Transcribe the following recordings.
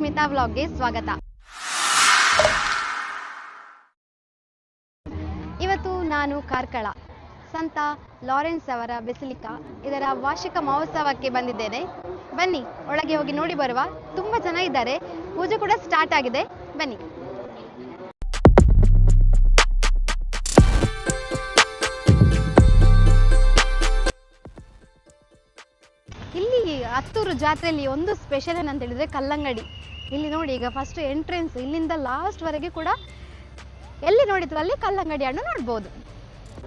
ಸ್ಮಿತಾ ವ್ಲಾಗ್ಗೆ ಸ್ವಾಗತ. ಇವತ್ತು ನಾನು ಕಾರ್ಕಳ ಸಂತ ಲಾರೆನ್ಸ್ ಅವರ ಬೆಸಿಲಿಕಾ ಇದರ ವಾರ್ಷಿಕ ಮಹೋತ್ಸವಕ್ಕೆ ಬಂದಿದ್ದೇನೆ. ಬನ್ನಿ ಒಳಗೆ ಹೋಗಿ ನೋಡಿ ಬರುವ. ತುಂಬ ಜನ ಇದ್ದಾರೆ, ಪೂಜೆ ಕೂಡ ಸ್ಟಾರ್ಟ್ ಆಗಿದೆ. ಬನ್ನಿ. ಇಲ್ಲಿ ಹತ್ತೂರು ಜಾತ್ರೆಯಲ್ಲಿ ಒಂದು ಸ್ಪೆಷಲ್ ಏನಂತ ಹೇಳಿದ್ರೆ ಕಲ್ಲಂಗಡಿ. ಇಲ್ಲಿ ನೋಡಿ, ಈಗ ಫಸ್ಟ್ ಎಂಟ್ರೆನ್ಸ್ ಇಲ್ಲಿಂದ ಲಾಸ್ಟ್ ವರೆಗೆ ಕೂಡ ಎಲ್ಲಿ ನೋಡಿದ್ರು ಅಲ್ಲಿ ಕಲ್ಲಂಗಡಿ ಹಣ್ಣು ನೋಡ್ಬೋದು.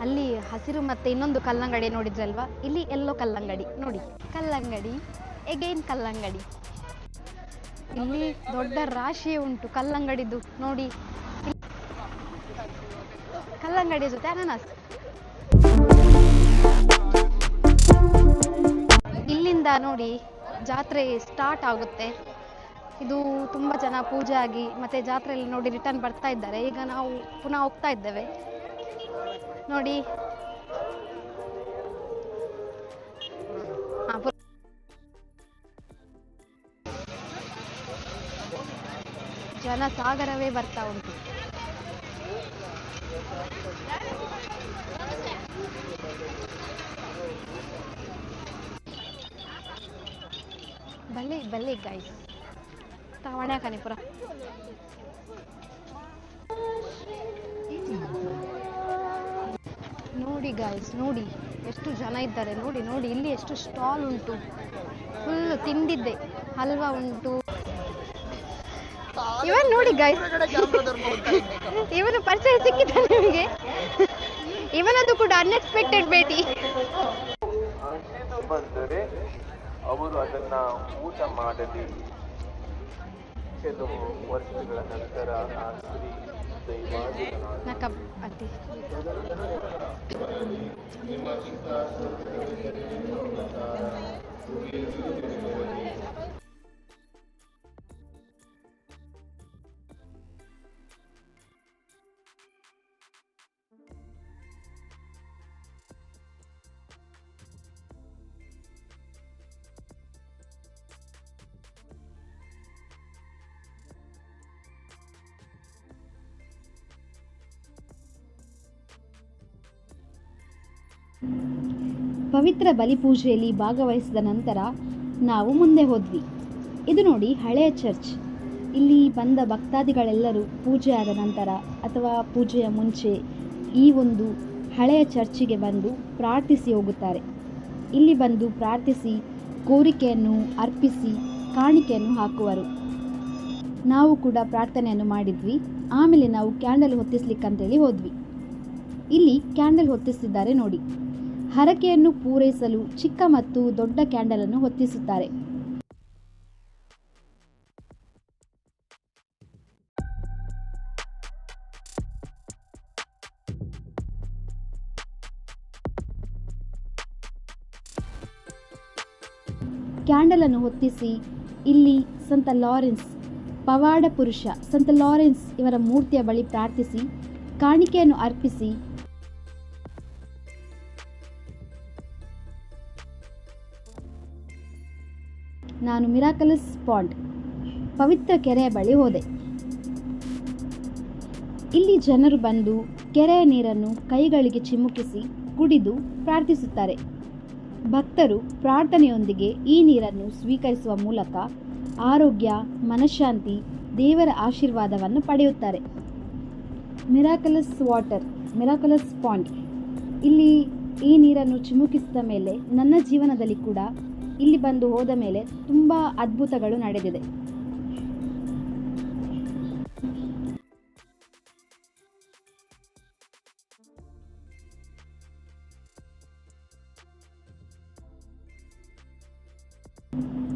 ಅಲ್ಲಿ ಹಸಿರು ಮತ್ತೆ ಇನ್ನೊಂದು ಕಲ್ಲಂಗಡಿ ನೋಡಿದ್ರಲ್ವಾ, ಇಲ್ಲಿ ಎಲ್ಲೋ ಕಲ್ಲಂಗಡಿ ನೋಡಿ, ಕಲ್ಲಂಗಡಿ ಎಗೈನ್ ಕಲ್ಲಂಗಡಿ. ಇಲ್ಲಿ ದೊಡ್ಡ ರಾಶಿ ಉಂಟು ಕಲ್ಲಂಗಡಿದು ನೋಡಿ. ಕಲ್ಲಂಗಡಿ ಜೊತೆ ಅನಾನಸ್. ಇಲ್ಲಿಂದ ನೋಡಿ ಜಾತ್ರೆ ಸ್ಟಾರ್ಟ್ ಆಗುತ್ತೆ. ಇದು ತುಂಬ ಜನ ಪೂಜೆ ಆಗಿ ಮತ್ತೆ ಜಾತ್ರೆಯಲ್ಲಿ ನೋಡಿ ರಿಟರ್ನ್ ಬರ್ತಾ ಇದ್ದಾರೆ. ಈಗ ನಾವು ಪುನಃ ಹೋಗ್ತಾ ಇದ್ದೇವೆ ನೋಡಿ. ಜನ ಸಾಗರವೇ ಬರ್ತಾ ಉಂಟು. ಬಲ್ಲೆ ಬಲ್ಲೆ ಗೈಸ್ ತಾವಣೆ ಕನಿಪುರ. ನೋಡಿ ಗೈಸ್, ನೋಡಿ ಎಷ್ಟು ಜನ ಇದ್ದಾರೆ. ನೋಡಿ ನೋಡಿ ಇಲ್ಲಿ ಎಷ್ಟು ಸ್ಟಾಲ್ ಉಂಟು. ಫುಲ್ ತಿಂಡಿದ್ದೆ, ಹಲ್ವಾ ಉಂಟು. ಇವನ್ ನೋಡಿ ಗೈಸ್, ಇವನು ಪರಿಚಯ ಸಿಕ್ಕಿದ ನಿಮಗೆ. ಇವನದು ಕೂಡ ಅನ್ಎಕ್ಸ್ಪೆಕ್ಟೆಡ್ ಭೇಟಿ. ಬಂದರೆ ಅವರು ಅದನ್ನ ಊಟ ಮಾಡಲಿ. ಕೆಲವು ವರ್ಷಗಳ ನಂತರ ಆ ಸ್ತ್ರೀ ಪವಿತ್ರ ಬಲಿಪೂಜೆಯಲ್ಲಿ ಭಾಗವಹಿಸಿದ ನಂತರ ನಾವು ಮುಂದೆ ಹೋದ್ವಿ. ಇದು ನೋಡಿ ಹಳೆಯ ಚರ್ಚ್. ಇಲ್ಲಿ ಬಂದ ಭಕ್ತಾದಿಗಳೆಲ್ಲರೂ ಪೂಜೆ ಆದ ನಂತರ ಅಥವಾ ಪೂಜೆಯ ಮುಂಚೆ ಈ ಒಂದು ಹಳೆಯ ಚರ್ಚಿಗೆ ಬಂದು ಪ್ರಾರ್ಥಿಸಿ ಹೋಗುತ್ತಾರೆ. ಇಲ್ಲಿ ಬಂದು ಪ್ರಾರ್ಥಿಸಿ ಕೋರಿಕೆಯನ್ನು ಅರ್ಪಿಸಿ ಕಾಣಿಕೆಯನ್ನು ಹಾಕುವರು. ನಾವು ಕೂಡ ಪ್ರಾರ್ಥನೆಯನ್ನು ಮಾಡಿದ್ವಿ. ಆಮೇಲೆ ನಾವು ಕ್ಯಾಂಡಲ್ ಹೊತ್ತಿಸ್ಲಿಕ್ಕಂತೇಳಿ ಹೋದ್ವಿ. ಇಲ್ಲಿ ಕ್ಯಾಂಡಲ್ ಹೊತ್ತಿಸಿದ್ದಾರೆ ನೋಡಿ. ಹರಕೆಯನ್ನು ಪೂರೈಸಲು ಚಿಕ್ಕ ಮತ್ತು ದೊಡ್ಡ ಕ್ಯಾಂಡಲ್ ಅನ್ನು ಹೊತ್ತಿಸುತ್ತಾರೆ. ಕ್ಯಾಂಡಲ್ ಅನ್ನು ಹೊತ್ತಿಸಿ ಇಲ್ಲಿ ಸಂತ ಲಾರೆನ್ಸ್, ಪವಾಡ ಪುರುಷ ಸಂತ ಲಾರೆನ್ಸ್ ಇವರ ಮೂರ್ತಿಯ ಬಳಿ ಪ್ರಾರ್ಥಿಸಿ ಕಾಣಿಕೆಯನ್ನು ಅರ್ಪಿಸಿ ನಾನು ಮಿರಾಕಲಸ್ ಪಾಂಡ್ ಪವಿತ್ರ ಕೆರೆಯ ಬಳಿ ಹೋದೆ. ಇಲ್ಲಿ ಜನರು ಬಂದು ಕೆರೆಯ ನೀರನ್ನು ಕೈಗಳಿಗೆ ಚಿಮುಕಿಸಿ ಕುಡಿದು ಪ್ರಾರ್ಥಿಸುತ್ತಾರೆ. ಭಕ್ತರು ಪ್ರಾರ್ಥನೆಯೊಂದಿಗೆ ಈ ನೀರನ್ನು ಸ್ವೀಕರಿಸುವ ಮೂಲಕ ಆರೋಗ್ಯ, ಮನಃಶಾಂತಿ, ದೇವರ ಆಶೀರ್ವಾದವನ್ನು ಪಡೆಯುತ್ತಾರೆ. ಮಿರಾಕಲಸ್ ವಾಟರ್, ಮಿರಾಕಲಸ್ ಪಾಂಡ್. ಇಲ್ಲಿ ಈ ನೀರನ್ನು ಚಿಮುಕಿಸಿದ ಮೇಲೆ ನನ್ನ ಜೀವನದಲ್ಲಿ ಕೂಡ ಇಲ್ಲಿ ಬಂದು ಹೋದ ಮೇಲೆ ತುಂಬ ಅದ್ಭುತಗಳು ನಡೆದಿದೆ.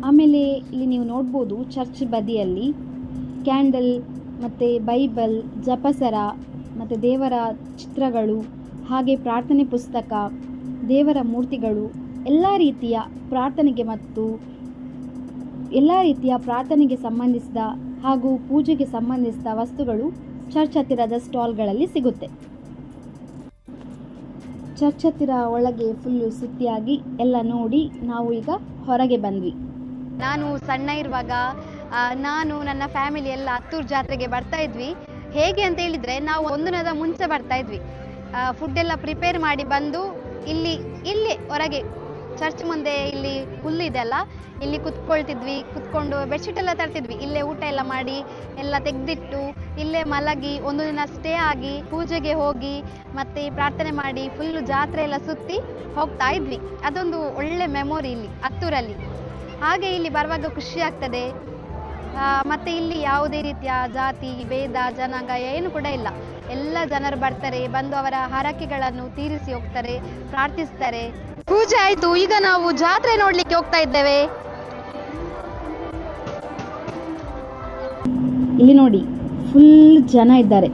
ಆಮೇಲೆ ಇಲ್ಲಿ ನೀವು ನೋಡ್ಬೋದು ಚರ್ಚ್ ಬದಿಯಲ್ಲಿ ಕ್ಯಾಂಡಲ್ ಮತ್ತು ಬೈಬಲ್, ಜಪಸರ ಮತ್ತು ದೇವರ ಚಿತ್ರಗಳು, ಹಾಗೆ ಪ್ರಾರ್ಥನೆ ಪುಸ್ತಕ, ದೇವರ ಮೂರ್ತಿಗಳು, ಎಲ್ಲ ರೀತಿಯ ಪ್ರಾರ್ಥನೆಗೆ ಸಂಬಂಧಿಸಿದ ಹಾಗೂ ಪೂಜೆಗೆ ಸಂಬಂಧಿಸಿದ ವಸ್ತುಗಳು ಚರ್ಚ್ ಹತ್ತಿರದ ಸ್ಟಾಲ್ಗಳಲ್ಲಿ ಸಿಗುತ್ತೆ. ಚರ್ಚ್ ಹತ್ತಿರ ಒಳಗೆ ಫುಲ್ಲು ಸುತ್ತಿಯಾಗಿ ಎಲ್ಲ ನೋಡಿ ನಾವು ಈಗ ಹೊರಗೆ ಬಂದ್ವಿ. ನಾನು ಸಣ್ಣ ಇರುವಾಗ ನಾನು ನನ್ನ ಫ್ಯಾಮಿಲಿ ಎಲ್ಲ ಹತ್ತೂರು ಜಾತ್ರೆಗೆ ಬರ್ತಾ ಇದ್ವಿ. ಹೇಗೆ ಅಂತ ಹೇಳಿದರೆ ನಾವು ಒಂದು ದಿನದ ಮುಂಚೆ ಬರ್ತಾ ಇದ್ವಿ. ಫುಡ್ ಎಲ್ಲ ಪ್ರಿಪೇರ್ ಮಾಡಿ ಬಂದು ಇಲ್ಲಿ ಹೊರಗೆ ಚರ್ಚ್ ಮುಂದೆ ಇಲ್ಲಿ ಹುಲ್ಲು ಇದೆ ಅಲ್ಲ, ಇಲ್ಲಿ ಕುತ್ಕೊಂಡು ಬೆಡ್ಶೀಟ್ ಎಲ್ಲ ತರ್ತಿದ್ವಿ. ಇಲ್ಲೇ ಊಟ ಎಲ್ಲ ಮಾಡಿ ಎಲ್ಲ ತೆಗೆದಿಟ್ಟು ಇಲ್ಲೇ ಮಲಗಿ ಒಂದು ದಿನ ಸ್ಟೇ ಆಗಿ ಪೂಜೆಗೆ ಹೋಗಿ ಮತ್ತೆ ಪ್ರಾರ್ಥನೆ ಮಾಡಿ ಫುಲ್ಲು ಜಾತ್ರೆ ಎಲ್ಲ ಸುತ್ತಿ ಹೋಗ್ತಾ ಇದ್ವಿ. ಅದೊಂದು ಒಳ್ಳೆ ಮೆಮೊರಿ ಇಲ್ಲಿ ಹತ್ತೂರಲ್ಲಿ. ಹಾಗೆ ಇಲ್ಲಿ ಬರುವಾಗ ಖುಷಿ ಆಗ್ತದೆ. ಮತ್ತೆ ಇಲ್ಲಿ ಯಾವುದೇ ರೀತಿಯ ಜಾತಿ ಭೇದ ಜನಾಂಗ ಏನು ಕೂಡ ಇಲ್ಲ. ಎಲ್ಲ ಜನರು ಬರ್ತಾರೆ, ಬಂದು ಅವರ ಹರಕೆಗಳನ್ನು ತೀರಿಸಿ ಹೋಗ್ತಾರೆ, ಪ್ರಾರ್ಥಿಸ್ತಾರೆ. ಪೂಜೆ ಆಯ್ತು, ಈಗ ನಾವು ಜಾತ್ರೆ ನೋಡ್ಲಿಕ್ಕೆ ಹೋಗ್ತಾ ಇದ್ದೇವೆ. ಇಲ್ಲಿ ನೋಡಿ ಫುಲ್ ಜನ ಇದ್ದಾರೆ.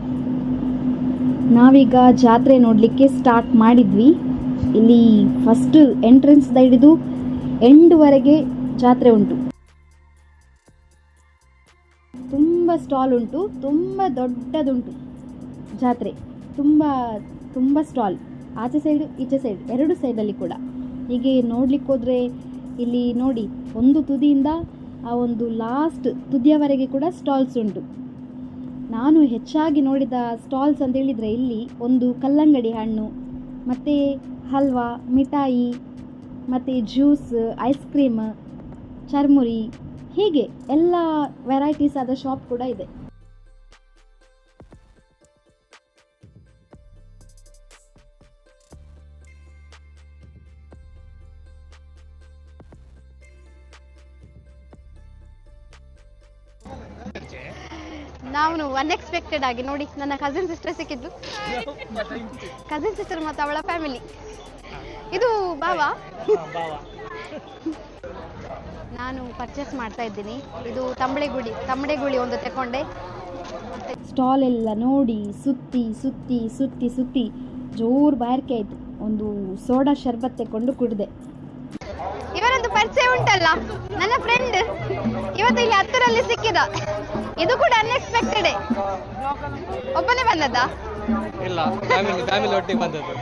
ನಾವೀಗ ಜಾತ್ರೆ ನೋಡಲಿಕ್ಕೆ ಸ್ಟಾರ್ಟ್ ಮಾಡಿದ್ವಿ. ಇಲ್ಲಿ ಫಸ್ಟ್ ಎಂಟ್ರೆನ್ಸ್ ಹಿಡಿದು ಎಂಡ್ವರೆಗೆ ಜಾತ್ರೆ ಉಂಟು. ತುಂಬ ಸ್ಟಾಲ್ ಉಂಟು, ತುಂಬ ದೊಡ್ಡದುಂಟು ಜಾತ್ರೆ. ತುಂಬ ಸ್ಟಾಲ್, ಆಚೆ ಸೈಡು ಈಚೆ ಸೈಡ್ ಎರಡು ಸೈಡಲ್ಲಿ ಕೂಡ. ಹೀಗೆ ನೋಡ್ಲಿಕ್ಕೆ ಹೋದರೆ ಇಲ್ಲಿ ನೋಡಿ ಒಂದು ತುದಿಯಿಂದ ಆ ಒಂದು ಲಾಸ್ಟ್ ತುದಿಯವರೆಗೆ ಕೂಡ ಸ್ಟಾಲ್ಸ್ ಉಂಟು. ನಾನು ಹೆಚ್ಚಾಗಿ ನೋಡಿದ ಸ್ಟಾಲ್ಸ್ ಅಂತ ಹೇಳಿದರೆ ಇಲ್ಲಿ ಒಂದು ಕಲ್ಲಂಗಡಿ ಹಣ್ಣು, ಮತ್ತು ಹಲ್ವಾ, ಮಿಠಾಯಿ, ಮತ್ತು ಜ್ಯೂಸ್, ಐಸ್ ಕ್ರೀಮ್, ಚರ್ಮುರಿ, ಹೀಗೆ ಎಲ್ಲ ವೆರೈಟೀಸ್ ಆದ ಶಾಪ್ ಕೂಡ ಇದೆ. ನಾನು ಅನ್ಎಕ್ಸ್ಪೆಕ್ಟೆಡ್ ಆಗಿ ನೋಡಿ ನನ್ನ ಕಸಿನ್ ಸಿಸ್ಟರ್ ಸಿಕ್ಕಿದ್ದು. ಕಸಿನ್ ಸಿಸ್ಟರ್ ಮತ್ತು ಅವಳ ಫ್ಯಾಮಿಲಿ. ಇದು ಬಾವಾ. ನಾನು ಪರ್ಚೇಸ್ ಮಾಡ್ತಾ ಇದ್ದೀನಿ. ಇದು ತಂಬಳೆಗುಳಿ ಒಂದು ತಗೊಂಡೆ. ಸ್ಟಾಲ್ ಎಲ್ಲ ನೋಡಿ ಸುತ್ತಿ ಸುತ್ತಿ ಸುತ್ತಿ ಸುತ್ತಿ ಜೋರು ಬಾಯಾರಿಕೆ ಆಯಿತು. ಒಂದು ಸೋಡಾ ಶರ್ಬತ್ ತಗೊಂಡು ಕುಡಿದೆ. ಇವರೊಂದು ಪರಿಚಯ ಉಂಟಲ್ಲ, ನನ್ನ ಫ್ರೆಂಡ್ ಇವತ್ತು ಇಲ್ಲಿ ಹತ್ತೂರಲ್ಲಿ ಸಿಕ್ಕಿದ. ಇದು ಕೂಡ ಅನ್ಎಕ್ಸ್ಪೆಕ್ಟೆಡ್. ಒಬ್ಬನೇ ಬಂದದ್ದಾ? ಇಲ್ಲ, ಫ್ಯಾಮಿಲಿ ಒಟ್ಟಿಗೆ ಬಂದದ್ದು.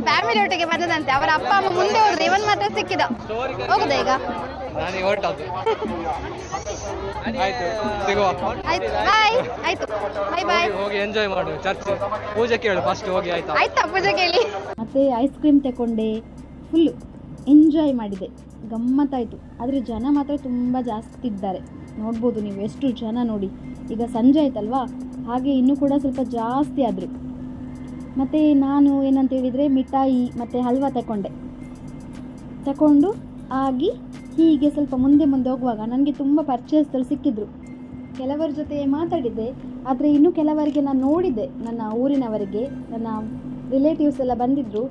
ಫ್ಯಾಮಿಲಿ ಒಟ್ಟಿಗೆ ಬಂದದಂತೆ. ಅವರ ಅಪ್ಪ ಅಮ್ಮ ಮುಂದೆ ಹೋದ್ರೆ ಇವನ್ ಮಾತ್ರ ಸಿಕ್ಕಿದ. ಹೋಗುದಾ ಈಗ? ನಾನು ಹೊರಟದ್ದು. ಆಯ್ತು, ಸಿಗುವ. ಆಯ್ತು, ಬಾಯ್. ಆಯ್ತು, ಬಾಯ್ ಬಾಯ್. ಹೋಗಿ ಎಂಜಾಯ್ ಮಾಡು. ಚರ್ಚ್ ಪೂಜೆ ಕೇಳು ಫಸ್ಟ್ ಹೋಗಿ. ಆಯ್ತಾ? ಆಯ್ತಾ ಪೂಜೆ ಕೇಳಿ. ಮತ್ತು ಐಸ್ ಕ್ರೀಮ್ ತಗೊಂಡೆ, ಫುಲ್ಲು ಎಂಜಾಯ್ ಮಾಡಿದೆ, ಗಮ್ಮತ್ತಾಯಿತು. ಆದರೆ ಜನ ಮಾತ್ರ ತುಂಬ ಜಾಸ್ತಿ ಇದ್ದಾರೆ. ನೋಡ್ಬೋದು ನೀವು ಎಷ್ಟು ಜನ ನೋಡಿ. ಈಗ ಸಂಜೆ ಆಯ್ತಲ್ವಾ, ಹಾಗೆ ಇನ್ನೂ ಕೂಡ ಸ್ವಲ್ಪ ಜಾಸ್ತಿ ಆದರು. ಮತ್ತು ನಾನು ಏನಂತ ಹೇಳಿದರೆ ಮಿಠಾಯಿ ಮತ್ತು ಹಲ್ವಾ ತಗೊಂಡು ಆಗಿ ಹೀಗೆ ಸ್ವಲ್ಪ ಮುಂದೆ ಹೋಗುವಾಗ ನನಗೆ ತುಂಬ ಪರಿಚಯಸ್ಥರು ಸಿಕ್ಕಿದ್ರು. ಕೆಲವರ ಜೊತೆ ಮಾತಾಡಿದ್ದೆ, ಆದರೆ ಇನ್ನೂ ಕೆಲವರಿಗೆ ನಾನು ನೋಡಿದ್ದೆ. ನನ್ನ ಊರಿನವರಿಗೆ, ನನ್ನ ರಿಲೇಟಿವ್ಸ್ ಎಲ್ಲ ಬಂದಿದ್ದರು,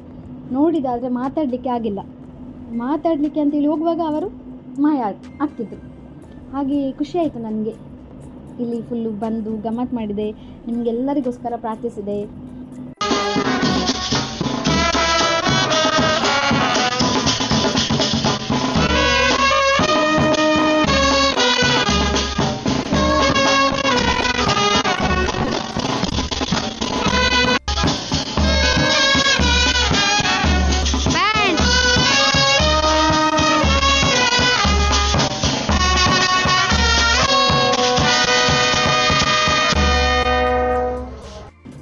ನೋಡಿದೆ. ಆದರೆ ಮಾತಾಡಲಿಕ್ಕೆ ಆಗಿಲ್ಲ. ಮಾತಾಡಲಿಕ್ಕೆ ಅಂತೇಳಿ ಹೋಗುವಾಗ ಅವರು ಮಾಯ ಆಗ್ತಿದ್ರು. ಹಾಗೆ ಖುಷಿಯಾಯಿತು ನನಗೆ. ಇಲ್ಲಿ ಫುಲ್ಲು ಬಂದು ಗಮ್ಮತ್ತು ಮಾಡಿದೆ, ನಿಮಗೆಲ್ಲರಿಗೋಸ್ಕರ ಪ್ರಾರ್ಥಿಸಿದೆ.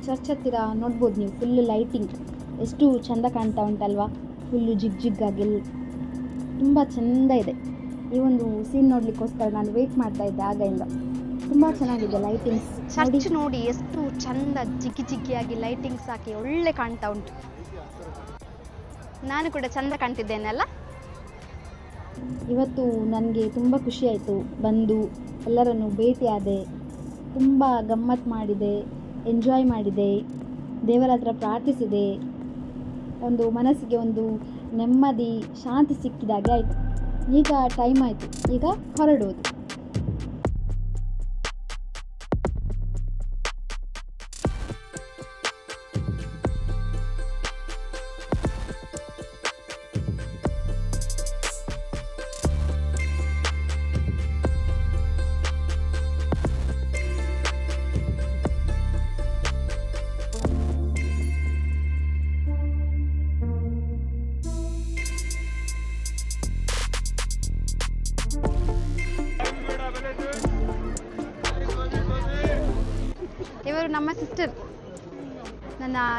ಚರ್ಚ್ ಹತ್ತಿರ ನೋಡ್ಬೋದು ನೀವು, ಫುಲ್ಲು ಲೈಟಿಂಗ್ ಎಷ್ಟು ಚೆಂದ ಕಾಣ್ತಾ ಉಂಟಲ್ವಾ. ಫುಲ್ಲು ಜಿಗ್ಗಾಗಿ ತುಂಬ ಚೆಂದ ಇದೆ. ಈ ಒಂದು ಸೀನ್ ನೋಡಲಿಕ್ಕೋಸ್ಕರ ನಾನು ವೆಯ್ಟ್ ಮಾಡ್ತಾ ಇದ್ದೆ ಆಗಿಂದ. ತುಂಬ ಚೆನ್ನಾಗಿದೆ ಲೈಟಿಂಗ್ಸ್. ಚರ್ಚ್ ನೋಡಿ ಎಷ್ಟು ಚಂದ ಜಿಗ್ಗಿಯಾಗಿ ಲೈಟಿಂಗ್ಸ್ ಹಾಕಿ ಒಳ್ಳೆ ಕಾಣ್ತಾ ಉಂಟು. ನಾನು ಕೂಡ ಚಂದ ಕಾಣ್ತಿದ್ದೇನಲ್ಲ. ಇವತ್ತು ನನಗೆ ತುಂಬ ಖುಷಿಯಾಯಿತು. ಬಂದು ಎಲ್ಲರನ್ನು ಭೇಟಿಯಾದೆ, ತುಂಬ ಗಮ್ಮತ್ತು ಮಾಡಿದೆ, ಎಂಜಾಯ್ ಮಾಡಿದೆ, ದೇವರ ಹತ್ರ ಪ್ರಾರ್ಥಿಸಿದೆ. ಒಂದು ಮನಸ್ಸಿಗೆ ಒಂದು ನೆಮ್ಮದಿ, ಶಾಂತಿ ಸಿಕ್ಕಿದಾಗೆ ಆಯಿತು. ಈಗ ಟೈಮ್ ಆಯಿತು, ಈಗ ಹೊರಡುವುದು. ನಮ್ಮ ಸಿಸ್ಟರ್.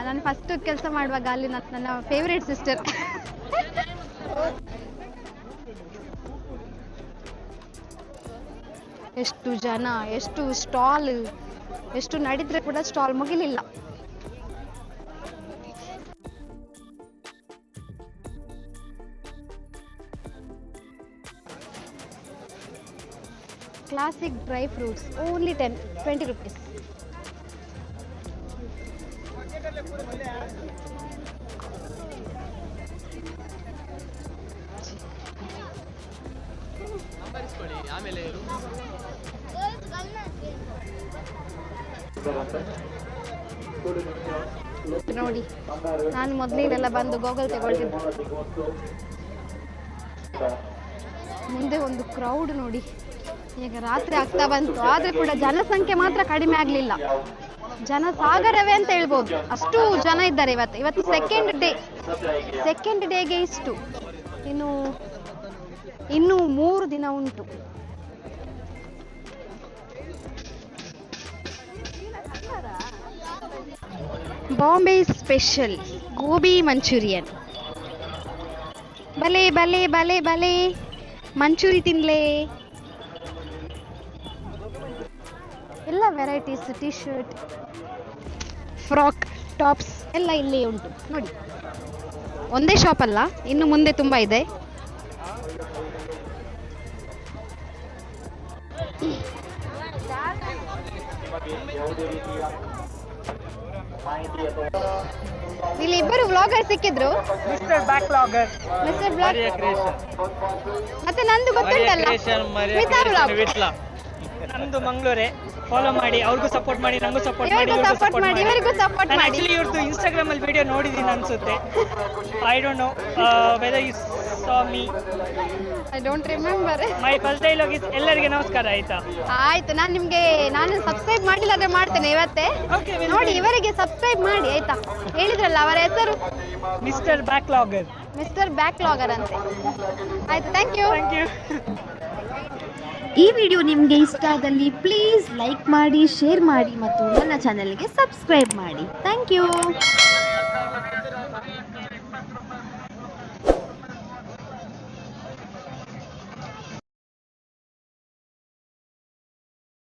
ನಾನು ಫಸ್ಟ್ ಕೆಲಸ ಮಾಡುವಾಗ ಅಲ್ಲಿ ನನ್ನ ಫೇವ್ರೇಟ್ ಸಿಸ್ಟರ್. ಎಷ್ಟು ಜನ, ಎಷ್ಟು ಸ್ಟಾಲ್, ಎಷ್ಟು ನಡೀದ್ರೆ ಕೂಡ stall ಮುಗಿಲಿಲ್ಲ. Classic dry fruits, only 20 rupees. ಆಮೇಲೆ ನೋಡಿ, ನಾನು ಮೊದಲಿಗೆಲ್ಲ ಬಂದು ಗೋಗಲ್ ತಗೊಳ್ತಿದ್ದೆ. ಮುಂದೆ ಒಂದು ಕ್ರೌಡ್ ನೋಡಿ. ಈಗ ರಾತ್ರಿ ಆಗ್ತಾ ಬಂತು, ಆದ್ರೆ ಕೂಡ ಜನಸಂಖ್ಯೆ ಮಾತ್ರ ಕಡಿಮೆ ಆಗ್ಲಿಲ್ಲ. ಜನಸಾಗರವೇ ಅಂತ ಹೇಳ್ಬೋದು, ಅಷ್ಟು ಜನ ಇದ್ದಾರೆ ಇವತ್ತು ಸೆಕೆಂಡ್ ಡೇಗೆ ಇಷ್ಟು. ಇನ್ನು 3 ದಿನ ಉಂಟು. Bombay special gobi manchurian. ಬಲೆ ಬಲೆ ಬಲೆ ಬಲೆ ಮಂಚೂರಿ ತಿನ್ಲೇ. ಎಲ್ಲ varieties, T shirt, frock, tops ಎಲ್ಲ ಇಲ್ಲಿ ಉಂಟು ನೋಡಿ. ಒಂದೇ ಶಾಪ್ ಅಲ್ಲ, ಇನ್ನು ಮುಂದೆ ತುಂಬ ಇದೆ. ಇಲ್ಲಿ ಇಬ್ಬರು ವ್ಲಾಗರ್ ಸಿಕ್ಕಿದ್ರು. Mister back vlogger, mister black ಮತ್ತೆ ನಂದು ಗೊತ್ತುಂಟಲ್ಲ, ಸ್ಮಿತಾ ವ್ಲಾಗ್. ನಮ್ದು ಮಂಗಳೂರೇ. ಫಾಲೋ ಮಾಡಿ, ಅವ್ರಿಗೂ ಸಪೋರ್ಟ್ ಮಾಡಿ, ನಂಗೂ ಸಪೋರ್ಟ್ ಮಾಡಿ, ಇವರಿಗೂ ಸಪೋರ್ಟ್ ಮಾಡಿ. ಆಕ್ಚುಲಿ ಇವ್ರದ್ದು ಇನ್ಸ್ಟಾಗ್ರಾಮ್ ಅಲ್ಲಿ ವಿಡಿಯೋ ನೋಡಿದೀನಿ ಅನ್ಸುತ್ತೆ. I don't know whether you saw me. I don't remember. My first dialogue is ಎಲ್ಲರಿಗೆ ನಮಸ್ಕಾರ. ಆಯ್ತಾ? ಆಯ್ತು, ನಾನು ಸಬ್ಸ್ಕ್ರೈಬ್ ಮಾಡಿಲ್ಲ ಅಂದ್ರೆ ಮಾಡ್ತೇನೆ ಇವತ್ತೇ. ನೋಡಿ, ಇವರಿಗೆ ಸಬ್ಸ್ಕ್ರೈಬ್ ಮಾಡಿ ಆಯ್ತಾ. ಹೇಳಿದ್ರಲ್ಲ ಅವರ ಹೆಸರು mister back vlogger. Mister back vlogger ಅಂತೆ. ಆಯ್ತು, ಥ್ಯಾಂಕ್ ಯು. ಈ ವಿಡಿಯೋ ನಿಮಗೆ ಇಷ್ಟ ಆದಲ್ಲಿ ಪ್ಲೀಸ್ ಲೈಕ್ ಮಾಡಿ, ಶೇರ್ ಮಾಡಿ ಮತ್ತು ನನ್ನ ಚಾನೆಲ್ಗೆ ಸಬ್ಸ್ಕ್ರೈಬ್ ಮಾಡಿ. Thank you.